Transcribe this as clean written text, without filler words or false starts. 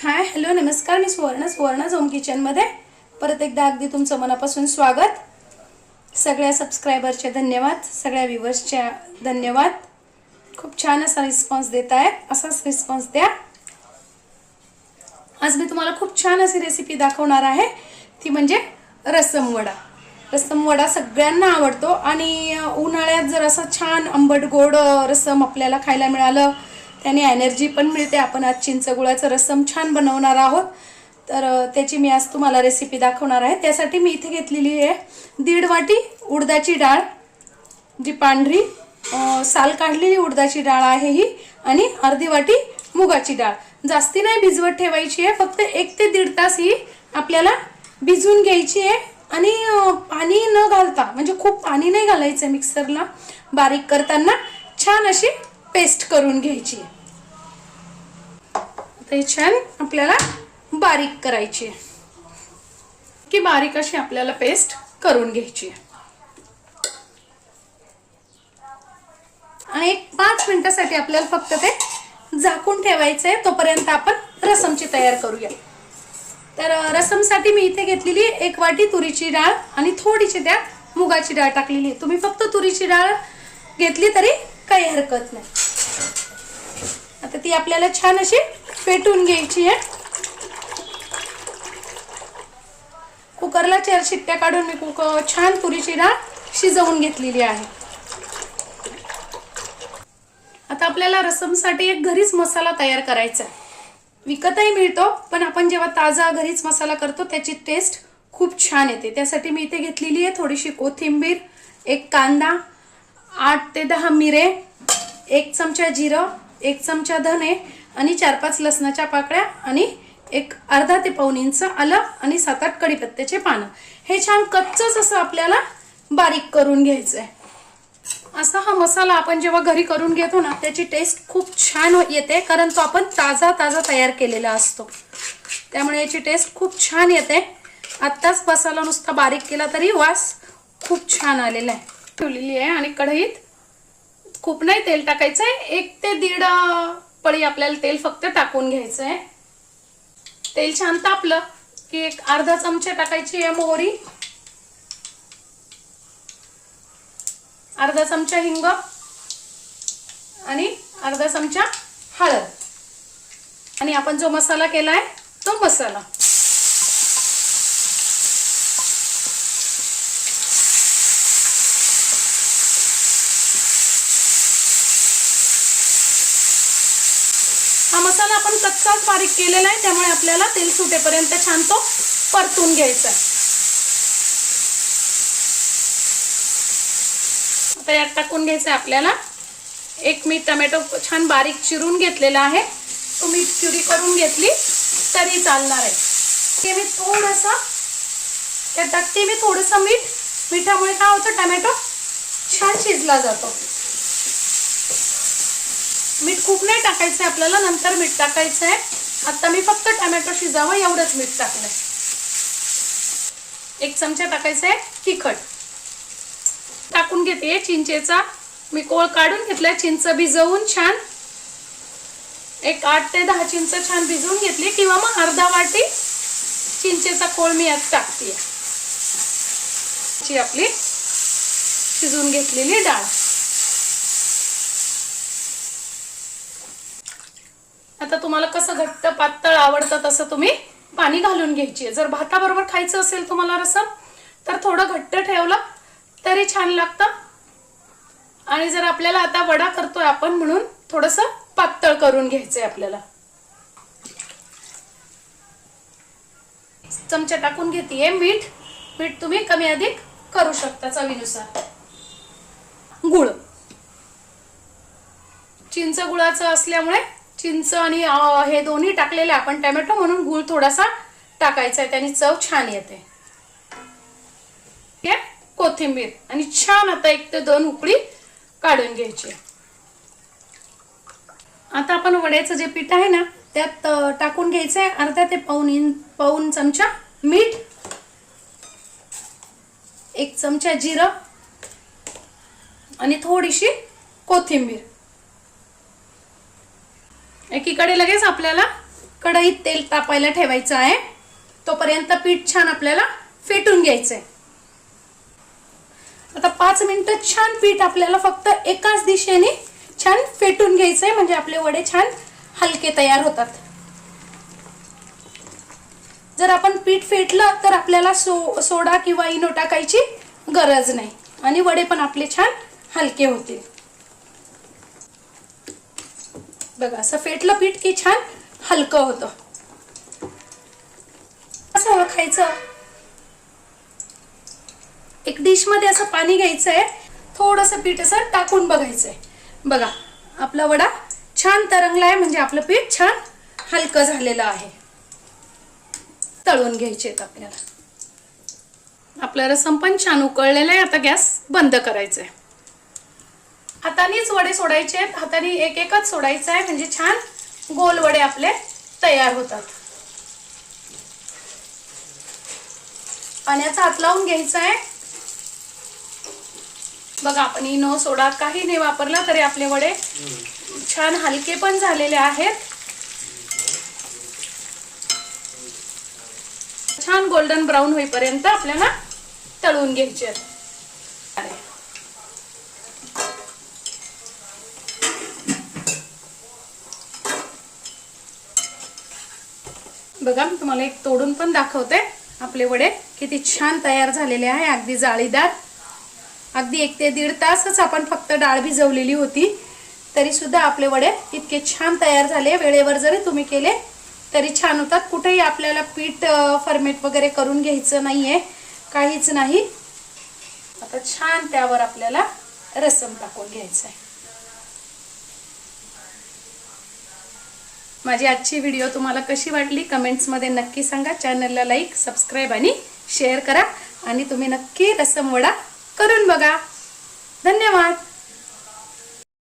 Hi hello नमस्कार, मी Suvarna zone किचनमध्ये परत एकदा अगदी तुमचं मनापासून स्वागत. सगळ्या सबस्क्रायबरचे धन्यवाद, सगळ्या व्ह्यूअर्सचे धन्यवाद. खूप छान असा रिस्पॉन्स देत आहे, असाच रिस्पॉन्स द्या. आज मी तुम्हाला खूप छान अशी रेसिपी दाखवणार आहे, ती म्हणजे रसम वडा. रसम वडा सगळ्यांना आवडतो आणि उन्हाळ्यात जर असं छान आंबट गोड रसम आपल्याला खायला मिळालं त्याने एनर्जी पण मिळते. आपण आज चिंचगुळाचं रसम छान बनवणार आहोत, तर त्याची मी आज तुम्हाला रेसिपी दाखवणार आहे. त्यासाठी मी इथे घेतलेली आहे 1.5 वाटी उडदाची डाळ, जी पांढरी साल काढलेली उडदाची डाळ आहे ही, आणि अर्धी वाटी मुगाची डाळ. जास्ती नाही भिजवत ठेवायची आहे, फक्त 1 ते 1.5 तास ही आपल्याला भिजवून घ्यायची आहे. आणि पाणी न घालता, म्हणजे खूप पाणी नाही घालायचं, मिक्सरला बारीक करताना छान अशी पेस्ट करून घ्यायची आहे. ते छान आपल्याला बारीक करायची आहे, की बारीक अशी आपल्याला पेस्ट करून घ्यायची आहे. आणि 5 मिनिटासाठी आपल्याला फक्त ते झाकून ठेवायचं आहे. तोपर्यंत आपण रसमची तयार करूया. तर रसमसाठी मी इथे घेतलेली 1 वाटी तुरीची डाळ आणि थोडीशी त्यात मुगाची डाळ टाकलेली आहे. तुम्ही फक्त तुरीची डाळ घेतली तरी काही हरकत नाही. आता ती आपल्याला छान अशी पेटून घ्यायची आहे. कुकरला 4 शिट्ट्या काढून मी छान तुरीची डाळ शिजवून घेतलेली आहे. आता आपल्याला रसमसाठी एक घरीच मसाला तयार करायचा आहे. विकतही मिळतो, पण आपण जेव्हा ताजा घरीच मसाला करतो त्याची टेस्ट खूप छान येते. त्यासाठी मी इथे घेतलेली आहे थोडीशी कोथिंबीर, 1 कांदा, 8 ते 10 मिरे, 1 चमचा जिरं, 1 चमचा धने आणि 4-5 लसणाच्या पाकळ्या आणि एक अर्धा ते पाऊण इंच आलं आणि 7-8 कढीपत्त्याचे पानं. हे छान कच्चच असं आपल्याला बारीक करून घ्यायचं आहे. असा हा मसाला आपण जेव्हा घरी करून घेतो ना, त्याची टेस्ट खूप छान येते, कारण तो आपण ताजा तयार केलेला असतो. त्यामुळे याची टेस्ट खूप छान येते. आत्ताच मसाला नुसता बारीक केला तरी वास खूप छान आलेला आहे. ठेवलेली आहे आणि कढईत खूप नाही तेल टाकायचं आहे, 1 ते 1.5 पळी आपल्याला तेल फक्त टाकून घ्यायचं आहे. तेल छान तापलं की 1 अर्धा चमचा टाकायची आहे मोहरी, अर्धा चमचा हिंग आणि अर्धा चमचा हळद, आणि आपण जो मसाला केलाय तो मसाला. हा मसाला आपण कच्चाच बारीक केलेला आहे, त्यामुळे आपल्याला तेल सुटेपर्यंत छान तो परतून घ्यायचा आहे. आता यात टाकून घ्यायचं आहे आपल्याला 1 मी टोमॅटो छान बारीक चिरून घेतलेला आहे. तुम्ही प्युरी करून घेतली तरी चालणार आहे. ते मी थोडंसं त्यात टाकते, मी थोडंसं मीठ. मिठामुळे काय होतं, टोमॅटो छान शिजला जातो. मीठ खूप नाही टाकायचं आहे आपल्याला, नंतर मीठ टाकायचं आहे. आता मी फक्त टोमॅटो शिजावं एवढंच मीठ टाकलंय. 1 चमचा टाकायचं आहे तिखट. टाकून घेते चिंचेचा मी कोळ काढून घेतलाय. चिंच भिजवून छान 8 ते 10 चिंच छान भिजवून घेतली, किंवा मग अर्धा वाटी चिंचेचा कोळ मी यात टाकते. आपली शिजवून घेतलेली डाळ. आता तुम्हाला कसं घट्ट पातळ आवडतं तसं तुम्ही पाणी घालून घ्यायची. जर भाताबरोबर खायचं असेल तुम्हाला रसम, तर थोडं घट्ट ठेवलं तरी छान लागतं. आणि जर आपल्याला आता वडा करतोय आपण म्हणून थोडंसं पातळ करून घ्यायचंय आपल्याला. चमचा टाकून घेतेय मीठ. मीठ तुम्ही कमी अधिक करू शकता चवीनुसार. गुळ, चिंच गुळाचं असल्यामुळे चिंच आणि हे दोन्ही टाकलेले आपण टोमॅटो, म्हणून गुळ थोडासा टाकायचा आहे, त्याने चव छान येते. कोथिंबीर आणि छान आता 1 ते 2 उकळी काढून घ्यायची. आता आपण वड्याचं जे पीठ आहे ना त्यात टाकून घ्यायचं आहे अर्धा ते पाऊण चमचा मीठ, 1 चमचा जिरं आणि थोडीशी कोथिंबीर. एकीकडे लगेच आपल्याला कढईत तेल तापायला ठेवायचं आहे. तोपर्यंत पीठ छान आपल्याला फेटून घ्यायचंय. आता 5 मिनिटं छान पीठ आपल्याला फक्त एकाच दिशेने छान फेटून घ्यायचंय, म्हणजे आपले वडे छान हलके तयार होतात. जर आपण पीठ फेटलं तर आपल्याला सोडा किंवा इनो टाकायची गरज नाही आणि वडे पण आपले छान हलके होतील. बघा असं फेटलं पीठ की छान हलकं होतं. असं ओळखायचं, एक डिश मध्ये असं पाणी घ्यायचंय, थोडंसं पीठ असं टाकून बघायचंय. बघा आपला वडा छान तरंगलाय, म्हणजे आपलं पीठ छान हलकं झालेलं आहे. तळून घ्यायचे आहेत आपल्याला. आपला रसम पण छान उकळलेला आहे. आता गॅस बंद करायचा आहे. हातानेच वडे सोडायचे आहेत, हाताने एक एकच सोडायचं आहे, म्हणजे छान गोल वडे आपले तयार होतात. पाण्याचा हात लावून घ्यायचा आहे. बघा आपण इनो सोडा काही नाही वापरला तरी आपले वडे छान हलके पण झालेले आहेत. छान गोल्डन ब्राऊन होईपर्यंत आपल्याला तळून घ्यायचे आहेत. बघा मी तुम्हाला एक तोडून पण दाखवते. आपले वडे किती छान तयार झालेले आहे, अगदी जाळीदार. अगदी 1 ते 1.5 तासच आपण फक्त डाळ भिजवलेली होती, तरी सुद्धा आपले वडे इतके छान तयार झाले. वेळेवर जरी तुम्ही केले तरी छान होतात. कुठेही आपल्याला पीठ फर्मेट वगैरे करून घ्यायचं नाहीये, काहीच नाही. आता छान त्यावर आपल्याला रसम टाकून घ्यायचा आहे. माझी आजची व्हिडिओ तुम्हाला कशी वाटली कमेंट्समध्ये नक्की सांगा. चॅनलला लाईक, सबस्क्राईब आणि शेअर करा आणि तुम्ही नक्की रसम वडा करून बघा. धन्यवाद.